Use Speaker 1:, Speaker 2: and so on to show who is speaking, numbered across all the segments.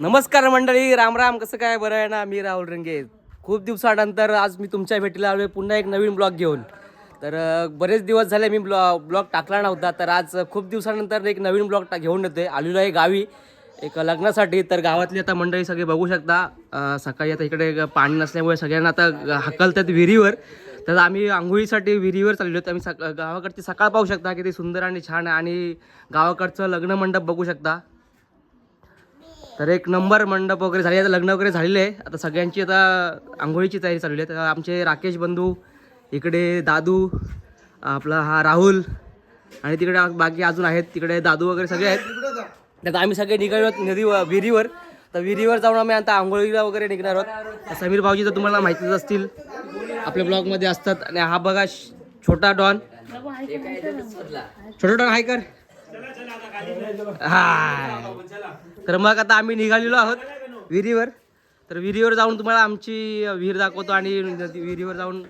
Speaker 1: नमस्कार मंडळी, राम राम. कसं काय, बरं आहे ना? मी राहुल रंगे. खूप दिवसानंतर आज मी तुमच्या भेटीला आलो पुन्हा एक नवीन ब्लॉग घेऊन. तर बरेच दिवस झाले मी ब्लॉग टाकला नव्हता, तर आज खूप दिवसानंतर एक नवीन ब्लॉग घेऊन येते. आलेलो आहे गावी एक लग्नासाठी. तर गावातली आता मंडळी सगळे बघू शकता. सकाळी आता इकडे पाणी नसल्यामुळे सगळ्यांना आता हकलतात विहिरीवर. तर आम्ही आंघोळीसाठी विहिरीवर चाललो होतो. आम्ही गावाकडची सकाळ पाहू शकता, किती सुंदर आणि छान आहे. आणि गावाकडचं लग्न मंडप बघू शकता. तर एक नंबर मंडप वगैरे झाले, आता लग्न वगैरे झालेले आहे. आता सगळ्यांची आता आंघोळीची तयारी चालू आहे. तर आमचे राकेश बंधू, इकडे दादू, आपला हा राहुल, आणि तिकडे बाकी अजून आहेत, तिकडे दादू वगैरे सगळे आहेत. तर आम्ही सगळे निघालो विहिरीवर. तर विहिरीवर जाऊन आम्ही आता आंघोळीला वगैरे निघणार आहोत. समीर भाऊजी तर तुम्हाला माहितीच असतील, आपल्या ब्लॉगमध्ये असतात. आणि हा बघा छोटा डॉन, छोटा डॉन हाय कर. हा, तर मग आता आम्ही निघालेलो आहोत विहिरीवर. तर विहिरीवर जाऊन तुम्हाला आमची विहीर दाखवतो आणि विहिरीवर जाऊन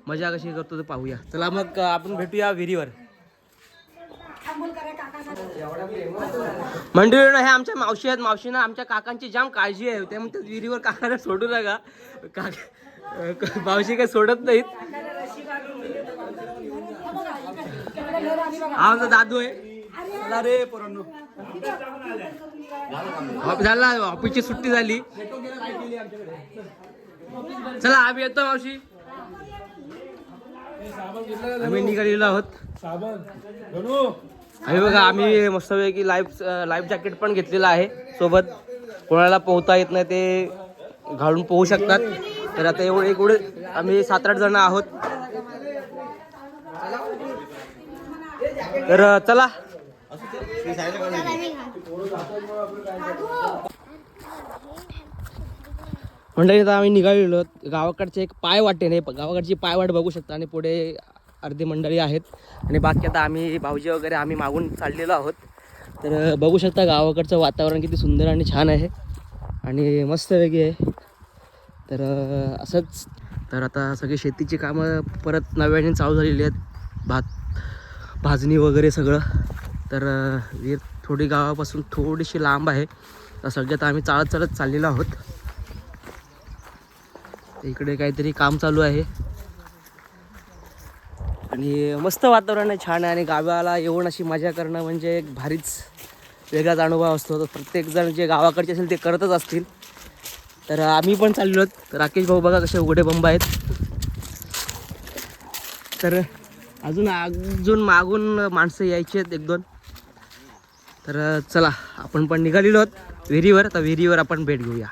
Speaker 1: मजा कशी करतो ते पाहूया. चला मग आपण भेटूया विहिरीवर. मंडळी, हे आमच्या मावशी आहेत. मावशीनं आमच्या काकांची जाम काळजी आहे, ते म्हणतात विहिरीवर काकाला सोडू नका. मावशी काही सोडत नाहीत. हा आमचा दादू आहे. रे पोरांनो, झाला ऑफिसची सुट्टी झाली. चला आम्ही येतो मावशी. आम्ही निघालेलो आहोत. आम्ही बघा, आम्ही मस्तपैकी लाईफ जॅकेट पण घेतलेलं आहे सोबत. कोणाला पोहता येत नाही ते घालून पोहू शकतात. तर आता एवढे आम्ही 7-8 जण आहोत. तर चला मंडळी, आता आम्ही निघालेलो. गावाकडचे एक पायवाटेने, गावाकडची पायवाट बघू शकता. आणि पुढे अर्धी मंडळी आहेत आणि बाकी आता आम्ही भाऊजी वगैरे आम्ही मागून चाललेलो आहोत. तर बघू शकता गावाकडचं वातावरण किती सुंदर आणि छान आहे आणि मस्त वेगळी आहे. तर असंच. तर आता सगळी शेतीची कामं परत नव्याने चालू झालेली आहेत. भाजणी वगैरे सगळं. तर विहीर थोडी गावापासून थोडीशी लांब आहे. तर सगळ्यात आम्ही चालत चाललेलो आहोत. इकडे काहीतरी काम चालू आहे आणि मस्त वातावरण आहे, छान आहे. आणि गावाला येऊन अशी मजा करणं म्हणजे एक भारीच वेगळाच अनुभव असतो. तर प्रत्येकजण जे गावाकडचे असेल ते करतच असतील. तर आम्ही पण चाललो आहोत. राकेश भाऊ बघा कसे उघडे बंब आहेत. तर अजून मागून माणसं यायची आहेत 1-2. तर चला आपण पण निघालेलो आहोत विहिरीवर. तर विहिरीवर आपण भेट घेऊया.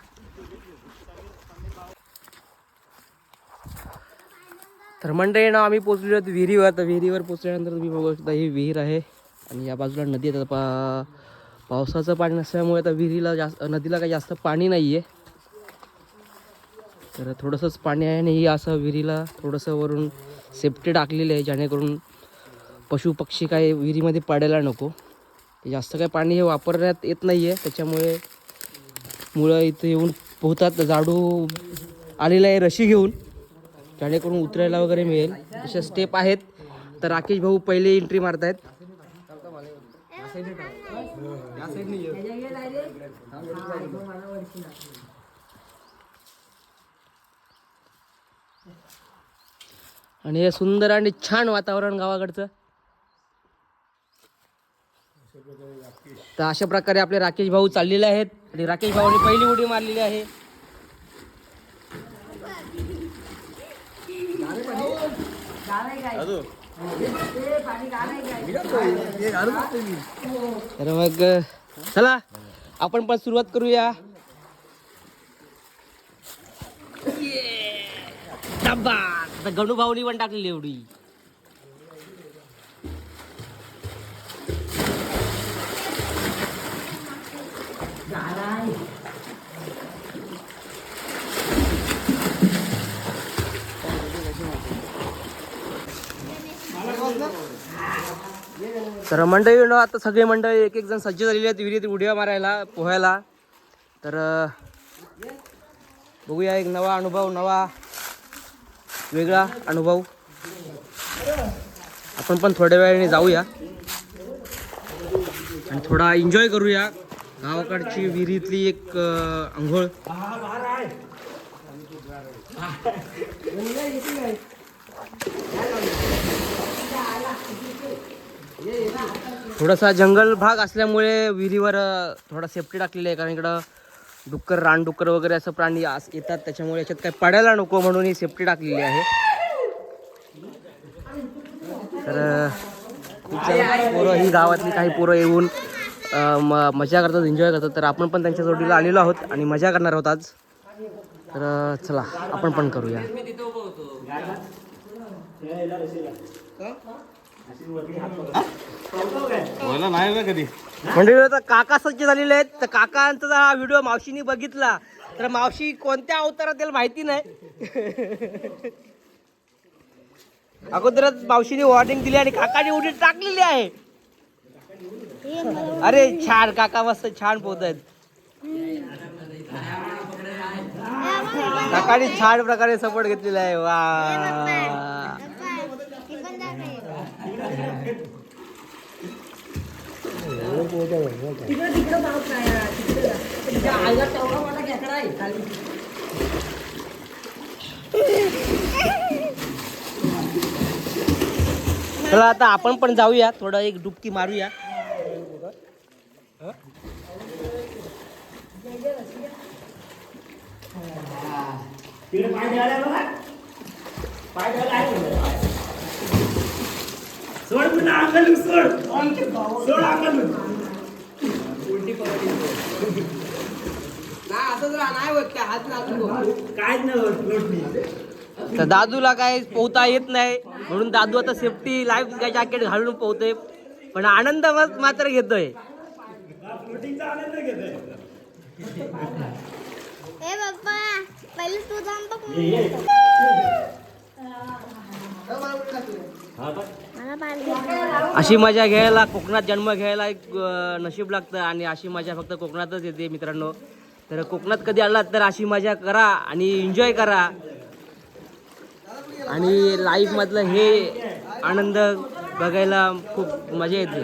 Speaker 1: तर मंडळी ना, आम्ही पोचलेलो आहोत विहिरीवर. तर विहिरीवर पोचल्यानंतर तुम्ही बघू शकता ही विहीर आहे आणि या बाजूला नदी आहे. पावसाचं पाणी नसल्यामुळे आता नदीला काही जास्त पाणी नाही आहे. तर थोडंसंच पाणी आहे आणि ही असं विहिरीला थोडंसं वरून सेफ्टी टाकलेली आहे, जेणेकरून पशु पक्षी काही विहिरीमध्ये पडायला नको. जास्त काही पाणी हे वापरण्यात येत नाही आहे, त्याच्यामुळे मुलं इथं येऊन पोहतात. झाडू आलेलं आहे रशी घेऊन, जेणेकरून उतरायला वगैरे मिळेल. अशा स्टेप आहेत. तर राकेश भाऊ पहिले एंट्री मारतायत. आणि हे सुंदर आणि छान वातावरण गावाकडचं. तर अशा प्रकारे आपले राकेश भाऊ चाललेले आहेत आणि राकेश भाऊने पहिली उडी मारलेली आहे. तर मग चला आपण पण सुरुवात करूया. गणू भाऊनी पण टाकलेली एवढी. तर मंडळी आता सगळे मंडळी एक जण सज्ज झालेली आहेत विहिरीत उड्या मारायला, पोहायला. तर बघूया, एक नवा अनुभव, नवा वेगळा अनुभव. आपण पण थोड्या वेळाने जाऊया आणि थोडा एन्जॉय करूया. गावाकडची विहिरीतली एक अंघोळ. थोडासा जंगल भाग असल्यामुळे विहिरीवर थोडा सेफ्टी टाकलेली आहे, कारण इकडं डुक्कर, रानडुक्कर वगैरे असं प्राणी येतात, त्याच्यामुळे याच्यात काही पडायला नको म्हणून ही सेफ्टी टाकलेली आहे. तर खूप सारे पोरं, ही गावातली काही पोरं येऊन मजा करतात, एन्जॉय करतात. तर आपण पण त्यांच्या जोडीला आलेलो आहोत आणि मजा करणार आहोत आज. तर चला आपण पण करूया.
Speaker 2: नाही कधी
Speaker 1: म्हणजे आता काका सज्ज झालेले आहेत. तर काकांचा हा व्हिडिओ मावशीने बघितला तर मावशी कोणत्या अवतारात त्याला माहिती नाही. अगोदरच मावशीने वॉर्निंग दिली आणि काकाने उडी टाकलेली आहे. अरे छान, काका मस्त छान पोहतायत. काकाने छान प्रकारे सपोर्ट घेतलेला आहे. वा चला आता आपण पण जाऊया, थोडं एक डुबकी मारूया. तर दादूला काय पोहता येत नाही म्हणून दादू आता सेफ्टी लाईफ जॅकेट घालून पोहतोय, पण आनंद मात्र घेतोय. अशी मजा घ्यायला, कोकणात जन्म घ्यायला एक नशीब लागतं आणि अशी मजा फक्त कोकणातच येते मित्रांनो. तर कोकणात कधी आलात तर अशी मजा करा आणि एन्जॉय करा, आणि लाईफ मधलं हे आनंद बघायला खूप मजा येते.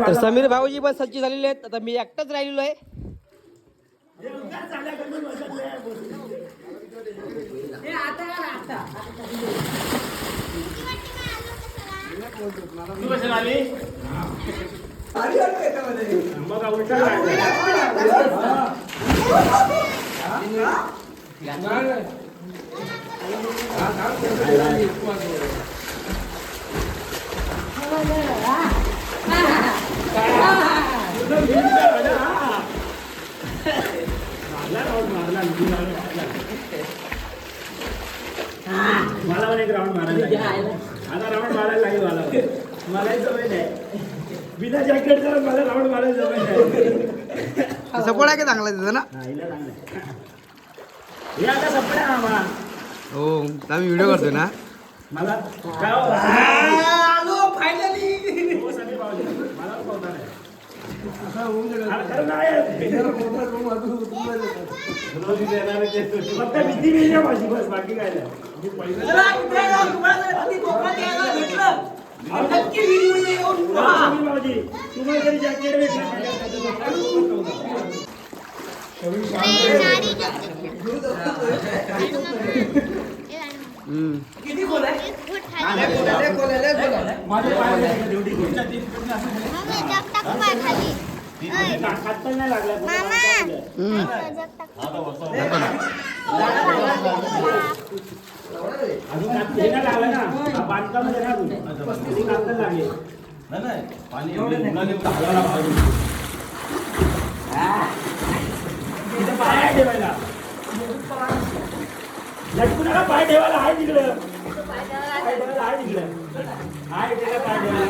Speaker 1: तर समीर भाऊजी पण सज्ज झालेले आहेत. आता मी एकटाच राहिलेलो आहे.
Speaker 2: मला पण एक राऊंड मारायला, आता राऊंड मारायला लागेल. मला सवय नाही, बिना जॅकेट जरा मला राऊंड मारायला सवय नाही.
Speaker 1: सपोर्ट आहे का चांगला तिथं ना?
Speaker 2: हे आता सपोर्ट आहे आम्हाला.
Speaker 1: हो, आम्ही व्हिडिओ करतोय ना.
Speaker 2: मला भीती मिळली माझी, बस बाकी काय नाही. तुम्हाला तरी जॅकेट
Speaker 3: किती गोल आहे?
Speaker 2: नाही लागला. अजून लागला ना बांधकामध्ये ना लागेल. नाही पाणी पाय ठेवायला, लटकू नका. पाय ठेवायला आहे तिकडं, पाय ठेवायला आहे तिकडं, आहे त्याला पाय ठेवायला.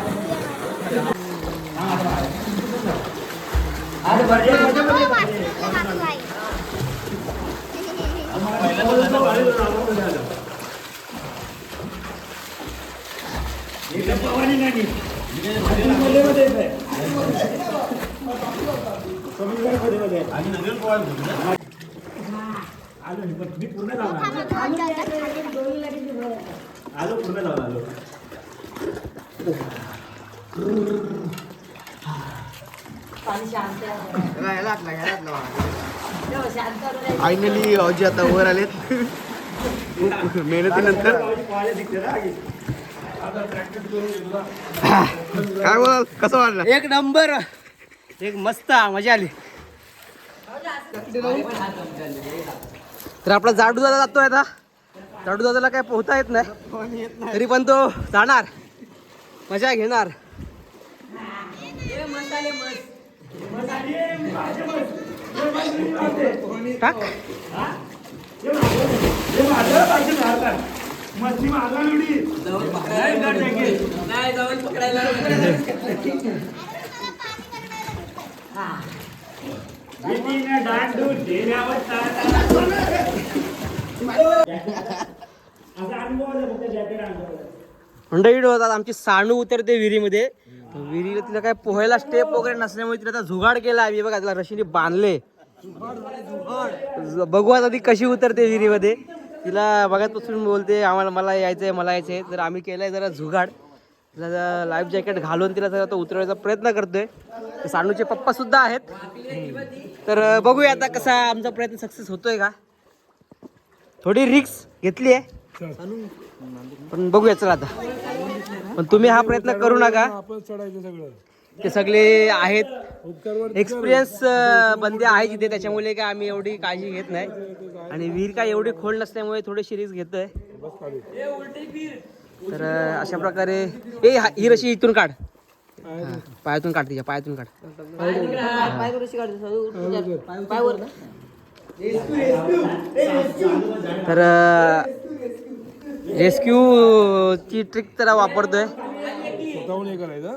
Speaker 2: मी पूर्ण आलो, पूर्ण आलो.
Speaker 3: फायनली भाऊजी आता वर आलेत खूप मेहनतीनंतर. काय बोल कसं वाटलं?
Speaker 1: एक नंबर, एक मस्त, मजा आली. तर आपला जाडू दादा जातोय आता. जाडू दादाला काय पोहता येत नाही, तरी पण तो जाणार, मजा घेणार. टाक. मंडळी होतात आमची सानू उतरते विहिरीमध्ये. विहिरीला तिला काय पोहायला स्टेप वगैरे नसल्यामुळे तिला आता जुगाड केला आम्ही. बघा तिला रशीने बांधले. बघू आता ती कशी उतरते विहिरीमध्ये. तिला बघापासून बोलते आम्हाला मला यायचंय मला यायचंय. तर आम्ही केलाय जरा जुगाड. तिला लाईफ जॅकेट घालून तिला जरा उतरवायचा प्रयत्न करतोय. सानूचे पप्पा सुद्धा आहेत. तर बघूया आता कसा आमचा प्रयत्न सक्सेस होतोय का. थोडी रिक्स घेतली आहे पण बघूया चला आता. पण तुम्ही हा प्रयत्न करू नका. ते सगळे आहेत एक्सपिरियन्स बंदे आहे जिथे, त्याच्यामुळे काय आम्ही एवढी काळजी घेत नाही. आणि विहीर काय एवढी खोल नसल्यामुळे थोडीशी रिक्स घेतोय. तर अशा प्रकारे ही रशी इथून काढ, पायातून काढ, तिच्या पायातून काढ. तर रेस्क्यू ची ट्रिक त्याला वापरतोय.
Speaker 4: स्वतःहून हे करायचं,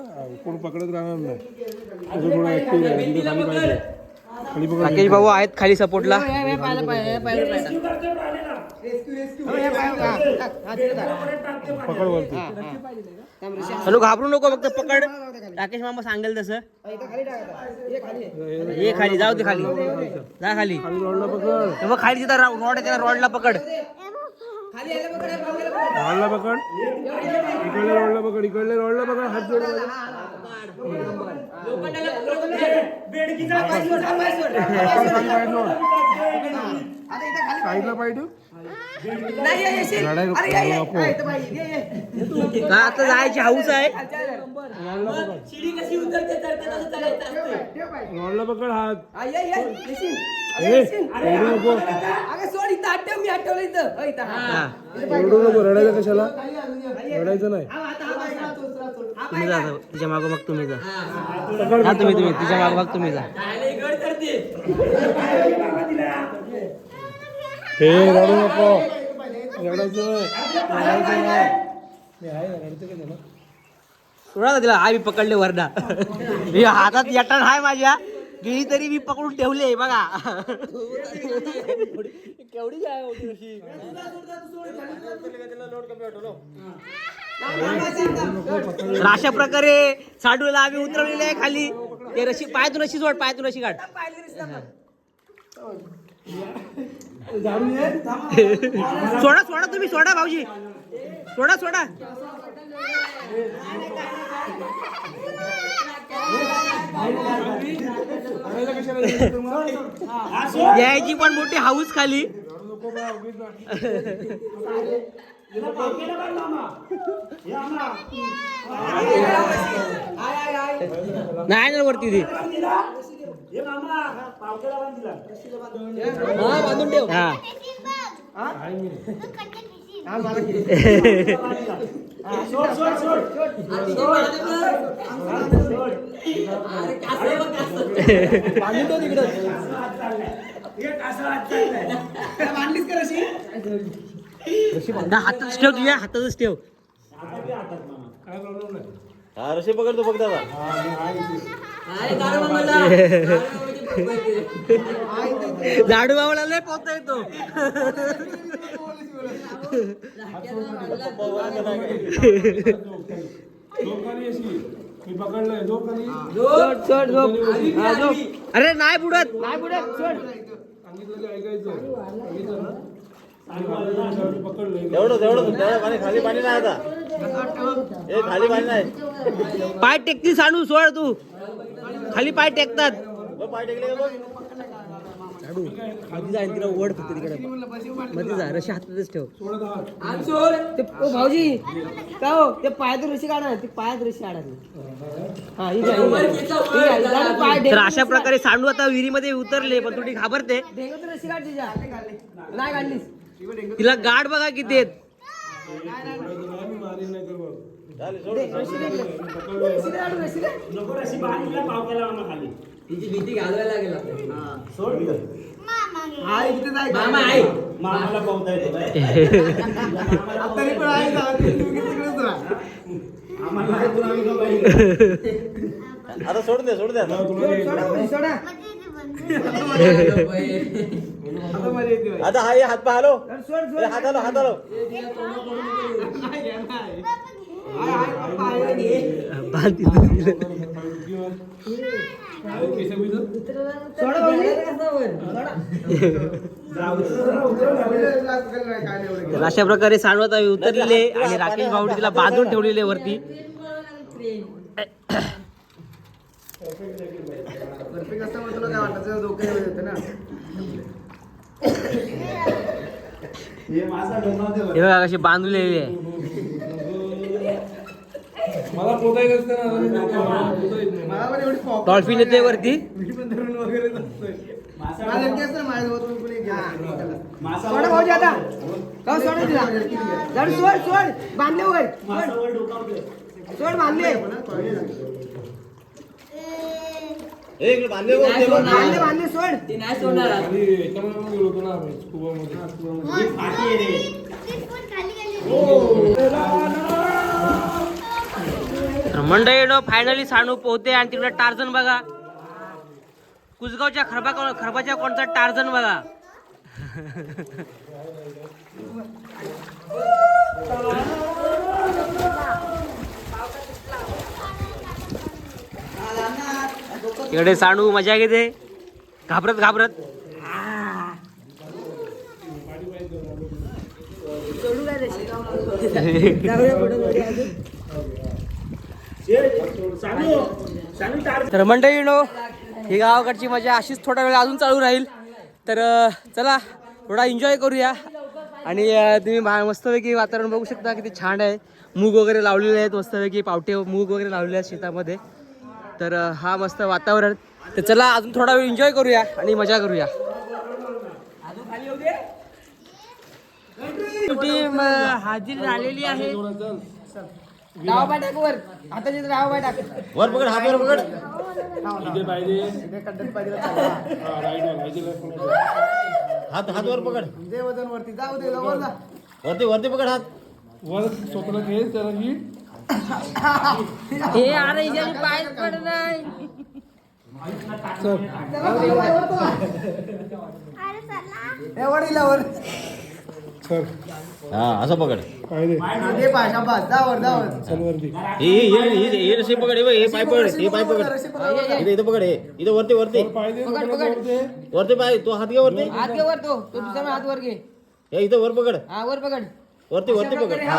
Speaker 4: कोण पकडत राहणार नाही. थोडं ऍक्टिव्ह आहे, तिथे खाली पाहिजे. खाली पकड.
Speaker 1: राकेश भाऊ आहेत खाली सपोर्टला.
Speaker 4: पकड वरती.
Speaker 1: चलो घाबरू नको, फक्त पकड. राकेश मामा सांगेल तसं. ये खाली, जाऊ दे खाली, जा खाली.
Speaker 4: रॉडला पकड.
Speaker 1: तेव्हा खाली तिथं रॉड आहे, त्या रॉडला पकड.
Speaker 4: रॉडला पकड. इकडल्या रॉडला पकड, इकडल्या रॉडला पकड. हात जोड. साईडला पाय ठेव.
Speaker 1: आता जायची हाऊस आहे.
Speaker 4: रॉडला पकड हात. ओरडू नको, रडायचं कशाला, रडायचं नाही.
Speaker 1: तुम्ही जा, तिच्या मागो मग तुम्ही जा. तुम्ही तिच्या मागो मग तुम्ही जा.
Speaker 4: हे रडू नको, रडायचं नाही. मी आहे ना, रडते का त्याला?
Speaker 1: सोडा तिला. हाय मी पकडले वरडा. मी हातात यटण हाय माझ्या, गेली तरी मी पकडून ठेवले. बघा केवढी आहे होती रशी. तर अशा प्रकारे साडूला आम्ही उतरवलेले आहे खाली. ते रशी पायातून रशी सोड, पायातून रशी काढ. सोडा सोडा तुम्ही, सोडा भाऊजी, सोडा सोडा. यायची पण मोठी हाऊस खाली. नाही ना वरती ती. बांधून ठेव. हा हातच ठेव, तुझ्या हातातच ठेव.
Speaker 3: रशी पकडतो फक्त आता.
Speaker 1: झाडू बाबाला लय पोहता येतो. अरे नाही बुडत, नाही बुडत.
Speaker 3: एवढं खाली पाणी नाही आता. खाली पाणी नाही
Speaker 1: पाय टेकतील सांडू सोड तू खाली पाय टेकतात
Speaker 3: पाय टेकले का बघ
Speaker 1: मध्ये जाईल तिला ओढ फक्त तिकडे मध्ये जा रशी हातातच ठेव ते भाऊजी का हो ते पायात रशी काढा ते पायात रशी काढा तर अशा प्रकारे सांडू आता विहिरीमध्ये उतरले पण थोडी घाबरते रशी काढ नाही काढलीस तिला गाठ बघा किती आहेत
Speaker 2: नको रशी बांधला पाव केला म्हणा खाली
Speaker 1: तिची भीती घालवायला लागेल
Speaker 2: सोड मामाला पावता येतो तरी पण आहे आम्हाला
Speaker 3: आता सोडून दे आता आता हा ये हात पाय हलो हात हलो
Speaker 1: अशा प्रकारे सांडवत उतरलेले आणि राकेश भाऊडी तिला बांधून ठेवलेले वरती हे बघा कशी बांधलेली आहे
Speaker 4: मला पोता येत असतं ना
Speaker 1: डॉल्फिन येते वरती बांधले वर सोड बांधले बांधले सोड ते नाही सोडणार
Speaker 4: याच्यामध्ये गेलो होतो ना आम्ही स्कुबामध्ये
Speaker 1: मंडळीनो फायनली सांडू पोहते आणि तिकडे टार्झन बघा कुसगावच्या खरबाच्या कोणता टार्झन बघा इकडे सांडू मजा घेते घाबरत तर मंडळीनो ही गावाकडची मजा अशीच थोडा वेळ अजून चालू राहील तर चला थोडा एन्जॉय करूया आणि तुम्ही मस्तपैकी वातावरण बघू शकता किती छान आहे मूग वगैरे लावलेले आहेत मस्तपैकी पावटे मूग वगैरे लावलेले आहेत शेतामध्ये तर हा मस्त वातावरण तर चला अजून थोडा वेळ एन्जॉय करूया आणि मजा करूया टीम हाजीर झालेली आहे डाव पाय टाक वर हाताचे डाव पाय टाक
Speaker 3: वर पकड हात वर पकड
Speaker 4: इथे पाहिजे
Speaker 3: हात वर पकड
Speaker 2: वरती जाऊ दे
Speaker 3: वरती पकड हात
Speaker 4: वर स्वतःला घे त्याला घे
Speaker 1: हे अरे याची पाय पड नाही
Speaker 4: चल
Speaker 3: हा असं पकड
Speaker 4: काय दे चल वरती
Speaker 3: हे रशी पकड हे पाय पकड इथं पकड हे इथं वरती
Speaker 4: पाय दे
Speaker 3: वरती पाय तो हात घे वरती
Speaker 1: हात घे वर तो दुसरा हात वर घे
Speaker 3: हे इथं वर पकड
Speaker 1: हा वर पकड
Speaker 3: वरती पकड हा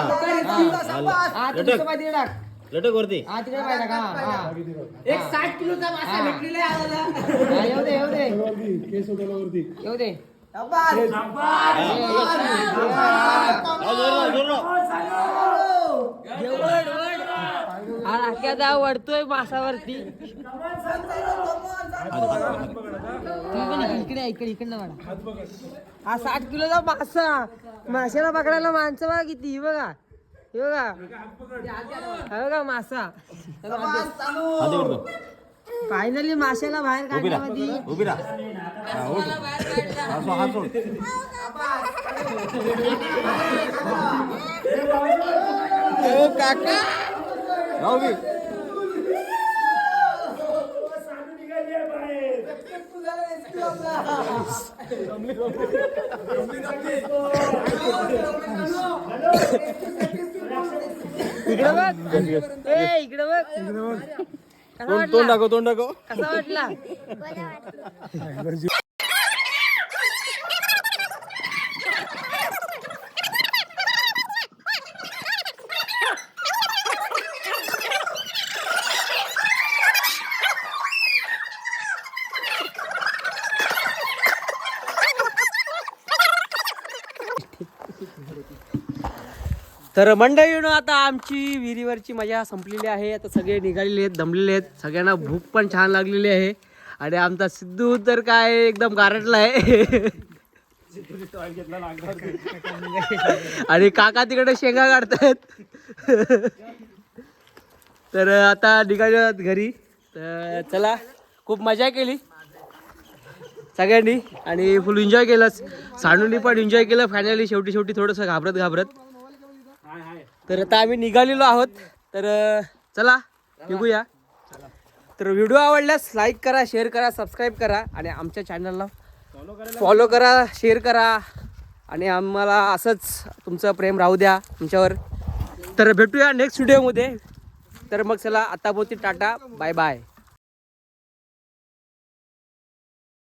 Speaker 1: हा दुसरा पाय तिकडे टाक
Speaker 3: लटक वरती
Speaker 1: हा तिकडे पाय टाक हा एक 60 किलोचा मासा भेटलेला आहे आम्हाला येऊ दे
Speaker 4: वरती केस होत्याला वरती
Speaker 1: येऊ दे वडतोय मासावरती इकडनं हा 60 किलोचा मासा माशाला पकडायला माणसं बघा किती बघा हे बघा मासा फायनली माशाला बाहेर काढण्यामध्ये
Speaker 3: उभी राहा हात सोड
Speaker 1: काका इकडे बघ इकडे बघ
Speaker 3: तोंड दाखव
Speaker 1: कसा वाटला तर मंडळीनं आता आमची विहिरीवरची मजा संपलेली आहे. आता सगळे निघालेले आहेत, दमलेले आहेत. सगळ्यांना भूक पण छान लागलेली आहे. आणि आमचा सिद्धू तर काय एकदम गारटला आहे. आणि काका तिकडे शेंगा काढतायत. तर आता निघालो घरी. तर चला, खूप मजा केली सगळ्यांनी आणि फुल एन्जॉय केलं. सानूनी पण एन्जॉय केलं फायनली. शेवटी थोडंसं घाबरत. तर आता आम्ही निघालेलो आहोत. तर चला निघूया. तर व्हिडिओ आवडल्यास लाईक करा, शेअर करा, सबस्क्राईब करा आणि आमच्या चॅनलला फॉलो करा, शेअर करा आणि आम्हाला असंच तुमचं प्रेम राहू द्या आमच्यावर. तर भेटूया नेक्स्ट व्हिडिओमध्ये. तर मग चला, आता पोती टाटा, बाय बाय.